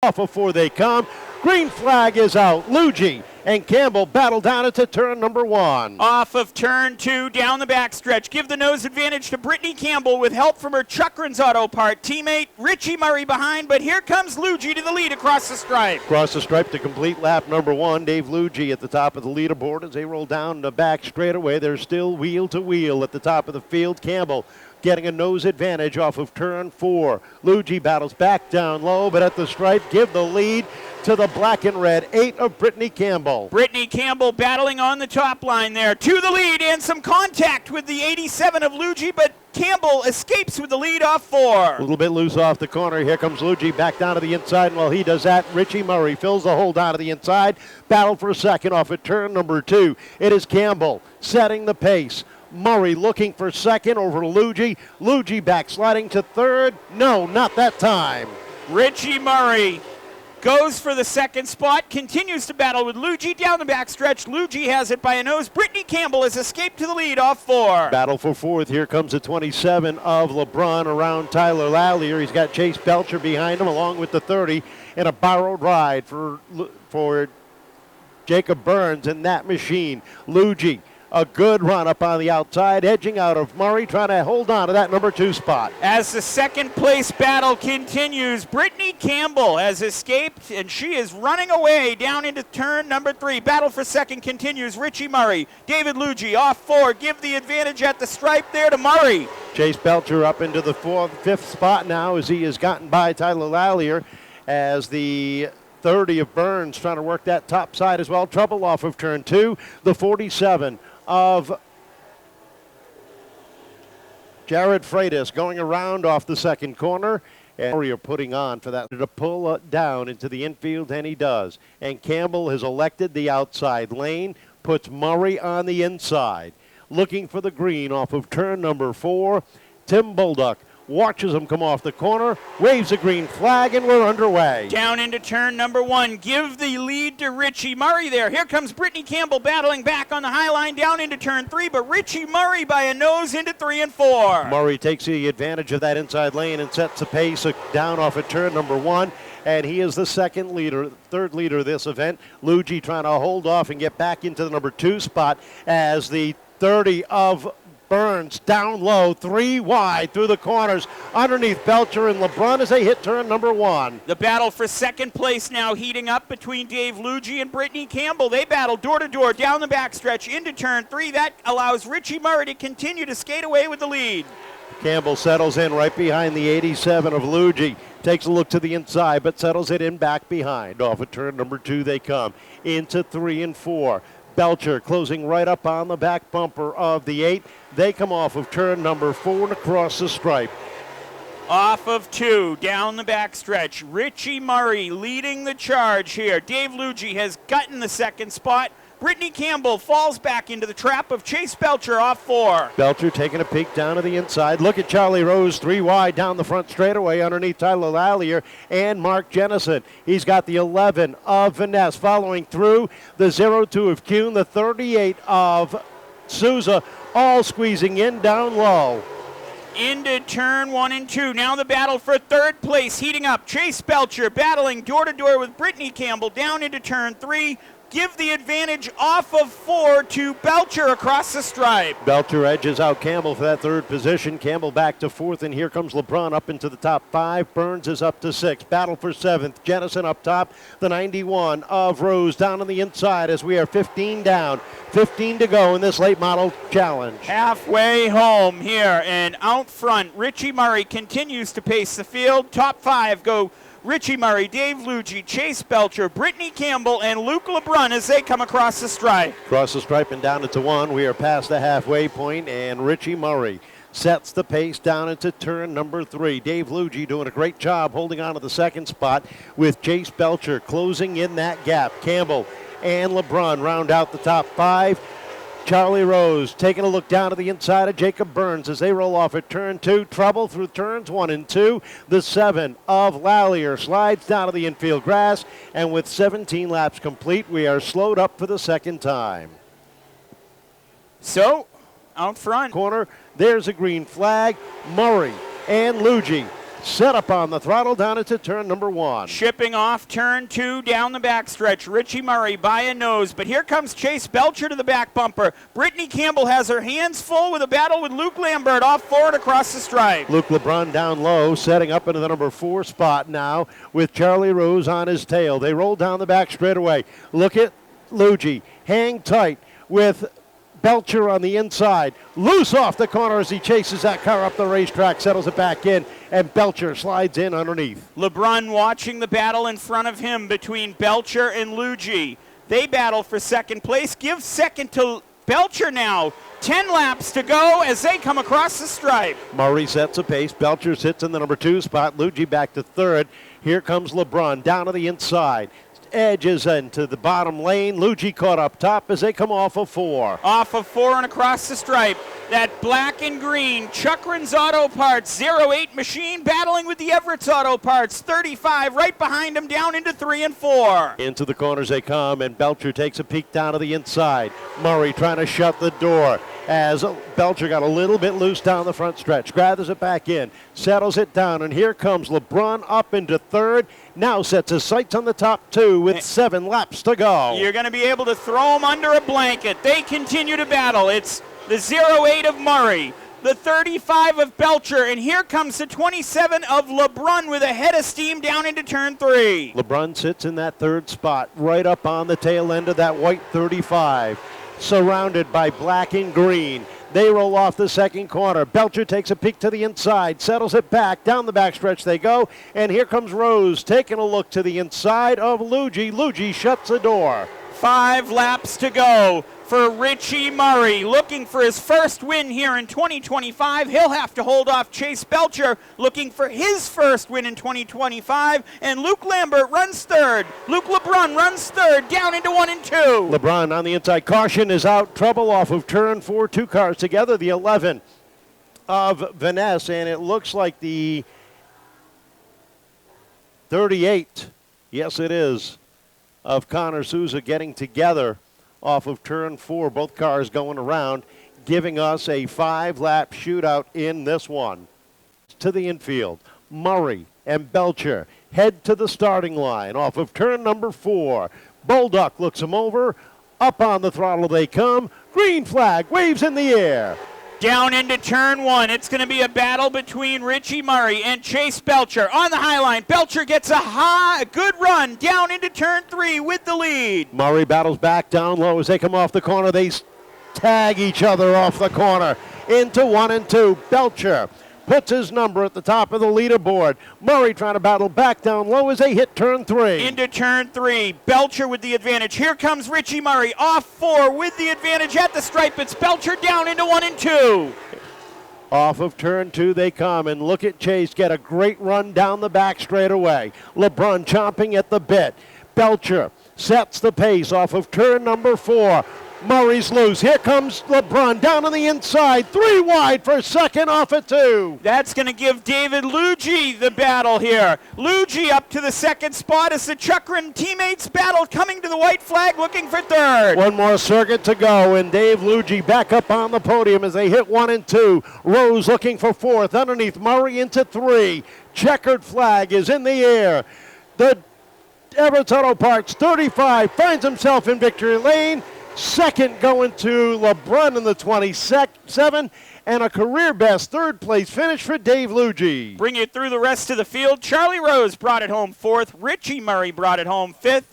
Off before they come. Green flag is out. Lougee and Campbell battle down into turn number 1. Off of turn 2, down the backstretch. Give the nose advantage to Brittany Campbell with help from her Chuckrin's Auto Part teammate Richie Murray behind, but here comes Lougee to the lead across the stripe. Across the stripe to complete lap number 1. Dave Lougee at the top of the leaderboard as they roll down the back straightaway. They're still wheel to wheel at the top of the field. Campbell getting a nose advantage off of turn 4. Lougee battles back down low, but at the stripe, give the lead to the black and red 8 of Brittany Campbell. Brittany Campbell battling on the top line there. To the lead and some contact with the 87 of Lougee, but Campbell escapes with the lead off 4. A little bit loose off the corner. Here comes Lougee back down to the inside, and while he does that, Richie Murray fills the hole down to the inside. Battle for a second off at turn number 2. It is Campbell setting the pace. Murray looking for second over to Lougee. Lougee backsliding to third. No, not that time. Richie Murray goes for the second spot, continues to battle with Lougee down the backstretch. Lougee has it by a nose. Brittany Campbell has escaped to the lead off 4. Battle for fourth. Here comes the 27 of LeBrun around Tyler Lallier. He's got Chase Belcher behind him along with the 30 in a borrowed ride for Jacob Burns in that machine. Lougee, a good run up on the outside, edging out of Murray, trying to hold on to that number 2 spot. As the second place battle continues, Brittany Campbell has escaped, and she is running away down into turn number 3. Battle for second continues. Richie Murray, David Lougee off 4. Give the advantage at the stripe there to Murray. Chase Belcher up into the 5th spot now as he has gotten by Tyler Lallier as the 30 of Burns trying to work that top side as well. Trouble off of turn 2. The 47 of Jared Freitas going around off the second corner, and Murray are putting on for that to pull down into the infield, and he does. And Campbell has elected the outside lane, puts Murray on the inside. Looking for the green off of turn number 4. Tim Bolduck watches him come off the corner, waves a green flag, and we're underway. Down into turn number 1. Give the lead to Richie Murray there. Here comes Brittany Campbell battling back on the high line down into turn 3, but Richie Murray by a nose into 3 and 4. Murray takes the advantage of that inside lane and sets the pace down off at turn number 1. And he is the third leader of this event. Lougee trying to hold off and get back into the number 2 spot as the 30 of Burns down low, 3 wide through the corners underneath Belcher and LeBrun as they hit turn number 1. The battle for second place now heating up between Dave Lougee and Brittany Campbell. They battle door to door down the backstretch into turn 3. That allows Richie Murray to continue to skate away with the lead. Campbell settles in right behind the 87 of Lougee. Takes a look to the inside, but settles it in back behind. Off of turn number 2 they come into 3 and 4. Belcher closing right up on the back bumper of the 8. They come off of turn number 4 and across the stripe. Off of 2, down the backstretch. Richie Murray leading the charge here. Dave Lougee has gotten the second spot. Brittany Campbell falls back into the trap of Chase Belcher off 4. Belcher taking a peek down to the inside. Look at Charlie Rose, 3 wide down the front straightaway underneath Tyler Lallier and Mark Jenison. He's got the 11 of Vanessa following through, the 02 of Kuhn, the 38 of Souza, all squeezing in down low. Into turn 1 and 2. Now the battle for third place heating up. Chase Belcher battling door to door with Brittany Campbell down into turn 3. Give the advantage off of 4 to Belcher across the stripe. Belcher edges out Campbell for that third position. Campbell back to 4th, and here comes LeBrun up into the top 5. Burns is up to 6th. Battle for 7th. Jenison up top. The 91 of Rose down on the inside as we are 15 down. 15 to go in this late model challenge. Halfway home here, and out front, Richie Murray continues to pace the field. Top 5 go Richie Murray, Dave Lougee, Chase Belcher, Brittany Campbell, and Luke LeBrun as they come across the stripe. Across the stripe and down into 1. We are past the halfway point, and Richie Murray sets the pace down into turn number 3. Dave Lougee doing a great job holding on to the second spot with Chase Belcher closing in that gap. Campbell and LeBrun round out the top 5. Charlie Rose taking a look down to the inside of Jacob Burns as they roll off at turn 2. Trouble through turns 1 and 2. The 7 of Lallier slides down to the infield grass, and with 17 laps complete, we are slowed up for the second time. So, out front. Corner, there's a green flag. Murray and Lougee set up on the throttle down into turn number 1. Shipping off turn 2 down the backstretch. Richie Murray by a nose, but here comes Chase Belcher to the back bumper. Brittany Campbell has her hands full with a battle with Luke Lambert off forward across the stripe. Luke LeBrun down low, setting up into the number 4 spot now with Charlie Rose on his tail. They roll down the back straightaway. Look at Lougee, hang tight with Belcher on the inside. Loose off the corner as he chases that car up the racetrack, settles it back in, and Belcher slides in underneath. LeBrun watching the battle in front of him between Belcher and Lougee. They battle for second place. Give second to Belcher now. 10 laps to go as they come across the stripe. Murray sets a pace. Belcher sits in the number 2 spot. Lougee back to 3rd. Here comes LeBrun down to the inside. Edges into the bottom lane. Lougee caught up top as they come off of 4. Off of 4 and across the stripe. That black and green Chuckrin's Auto Parts 08 machine battling with the Everett's Auto Parts 35 right behind him down into 3 and 4. Into the corners they come, and Belcher takes a peek down to the inside. Murray trying to shut the door as Belcher got a little bit loose down the front stretch. Gathers it back in, settles it down, and here comes LeBrun up into 3rd. Now sets his sights on the top 2 with 7 laps to go. You're going to be able to throw them under a blanket. They continue to battle. It's the 08 of Murray, the 35 of Belcher, and here comes the 27 of LeBrun with a head of steam down into turn 3. LeBrun sits in that 3rd spot, right up on the tail end of that white 35, surrounded by black and green. They roll off the second corner. Belcher takes a peek to the inside, settles it back. Down the backstretch they go, and here comes Rose taking a look to the inside of Lougee. Lougee shuts the door. 5 laps to go for Richie Murray, looking for his first win here in 2025. He'll have to hold off Chase Belcher, looking for his first win in 2025. And Luke Lambert runs 3rd. Luke LeBrun runs 3rd, down into 1 and 2. LeBrun on the inside. Caution is out. Trouble off of turn 4. 2 cars together. The 11 of Vanessa, and it looks like the 38. Yes, it is. Of Connor Souza getting together off of turn 4. Both cars going around, giving us a 5-lap shootout in this one. To the infield, Murray and Belcher head to the starting line off of turn number 4. Bolduc looks him over. Up on the throttle they come. Green flag waves in the air. Down into turn 1. It's going to be a battle between Richie Murray and Chase Belcher. On the high line, Belcher gets a good run down into turn 3 with the lead. Murray battles back down low as they come off the corner. They tag each other off the corner into 1 and 2. Belcher puts his number at the top of the leaderboard. Murray trying to battle back down low as they hit turn 3. Into turn 3, Belcher with the advantage. Here comes Richie Murray off 4 with the advantage at the stripe. It's Belcher down into 1 and 2. Off of turn 2 they come, and look at Chase get a great run down the back straightaway. LeBrun chomping at the bit. Belcher sets the pace off of turn number 4. Murray's loose. Here comes LeBrun down on the inside. 3 wide for second off of 2. That's going to give David Lougee the battle here. Lougee up to the second spot as the Chuckrin teammates battle, coming to the white flag looking for 3rd. One more circuit to go, and Dave Lougee back up on the podium as they hit 1 and 2. Rose looking for 4th. Underneath Murray into 3. Checkered flag is in the air. The Everett Auto Parts 35 finds himself in victory lane. Second going to LeBrun in the 27, and a career best 3rd place finish for Dave Lougee. Bring you through the rest of the field. Charlie Rose brought it home 4th. Richie Murray brought it home 5th.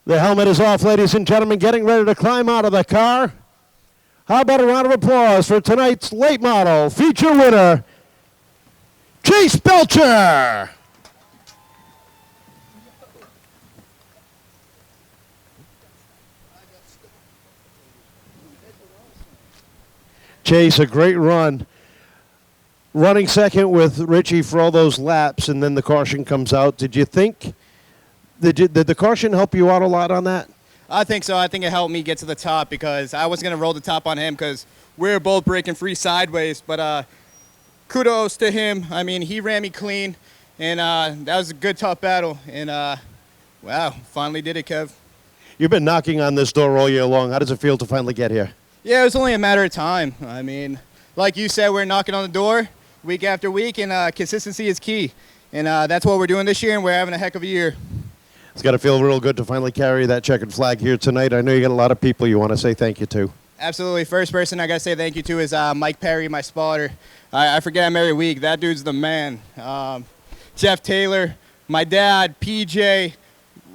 The helmet is off, ladies and gentlemen, getting ready to climb out of the car. How about a round of applause for tonight's late model feature winner, Chase Belcher. Chase, a great run. Running second with Richie for all those laps, and then the caution comes out. Did you think, did the caution help you out a lot on that? I think so. I think it helped me get to the top because I was going to roll the top on him because we were both breaking free sideways. But kudos to him. I mean, he ran me clean, and that was a good, tough battle. And, wow, finally did it, Kev. You've been knocking on this door all year long. How does it feel to finally get here? Yeah, it was only a matter of time. I mean, like you said, we're knocking on the door. week after week, and consistency is key. And that's what we're doing this year, and we're having a heck of a year. It's got to feel real good to finally carry that checkered flag here tonight. I know you got a lot of people you want to say thank you to. Absolutely. First person I got to say thank you to is Mike Perry, my spotter. I forget him every week. That dude's the man. Jeff Taylor, my dad, PJ,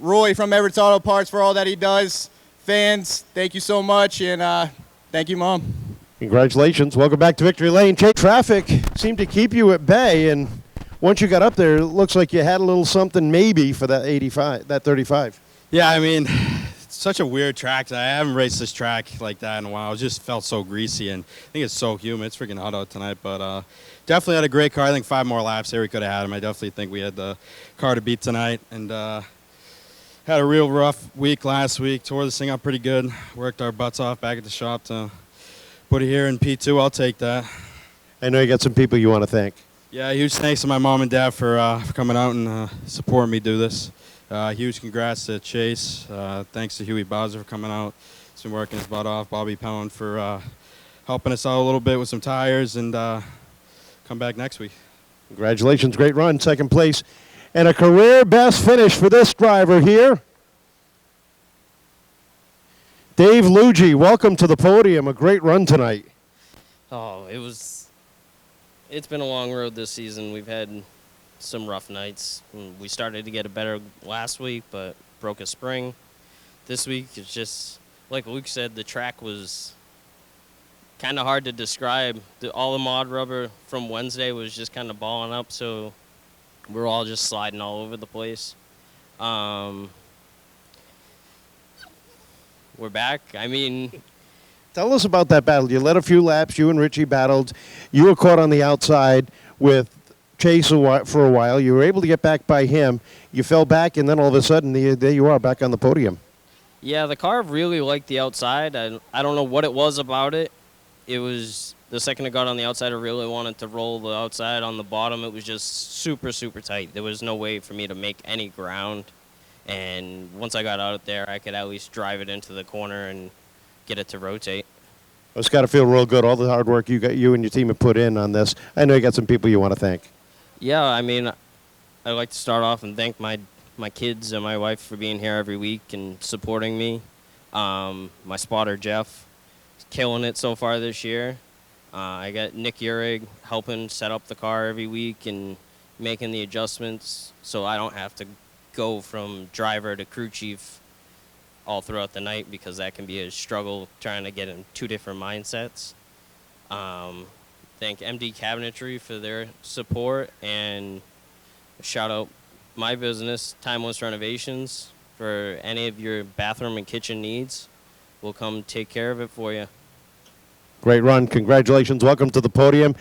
Roy from Everett's Auto Parts for all that he does. Fans, thank you so much, and thank you, Mom. Congratulations. Welcome back to Victory Lane. Traffic seemed to keep you at bay, and once you got up there, it looks like you had a little something maybe for that 35. Yeah, I mean, it's such a weird track. I haven't raced this track like that in a while. It just felt so greasy, and I think it's so humid. It's freaking hot out tonight, but definitely had a great car. I think 5 more laps there we could have had him. I definitely think we had the car to beat tonight, and had a real rough week last week. Tore this thing up pretty good. Worked our butts off back at the shop to put it here in P2. I'll take that. I know you got some people you want to thank. Yeah, huge thanks to my mom and dad for coming out and supporting me do this. Huge congrats to Chase. Thanks to Huey Bowser for coming out. He's been working his butt off. Bobby Pelland for helping us out a little bit with some tires, and come back next week. Congratulations. Great run. Second place. And a career best finish for this driver here. Dave Lougee, welcome to the podium. A great run tonight. Oh, it's been a long road this season. We've had some rough nights. We started to get it better last week, but broke a spring. This week, it's just, like Luke said, the track was kind of hard to describe. All the mod rubber from Wednesday was just kind of balling up, so we're all just sliding all over the place. We're back. I mean, tell us about that battle. You led a few laps. You and Richie battled. You were caught on the outside with Chase for a while. You were able to get back by him. You fell back, and then all of a sudden, there you are back on the podium. yeah, the car really liked the outside. I don't know what it was about it. It was the second it got on the outside, I really wanted to roll the outside. On the bottom, it was just super, super tight. There was no way for me to make any ground. And once I got out there, I could at least drive it into the corner and get it to rotate. It's got to feel real good, all the hard work you and your team have put in on this. I know you got some people you want to thank. Yeah, I mean, I'd like to start off and thank my kids and my wife for being here every week and supporting me. My spotter, Jeff, is killing it so far this year. I got Nick Urig helping set up the car every week and making the adjustments so I don't have to go from driver to crew chief all throughout the night, because that can be a struggle trying to get in 2 different mindsets. Thank MD Cabinetry for their support, and shout out my business, Timeless Renovations, for any of your bathroom and kitchen needs. We'll come take care of it for you. Great run. Congratulations. Welcome to the podium.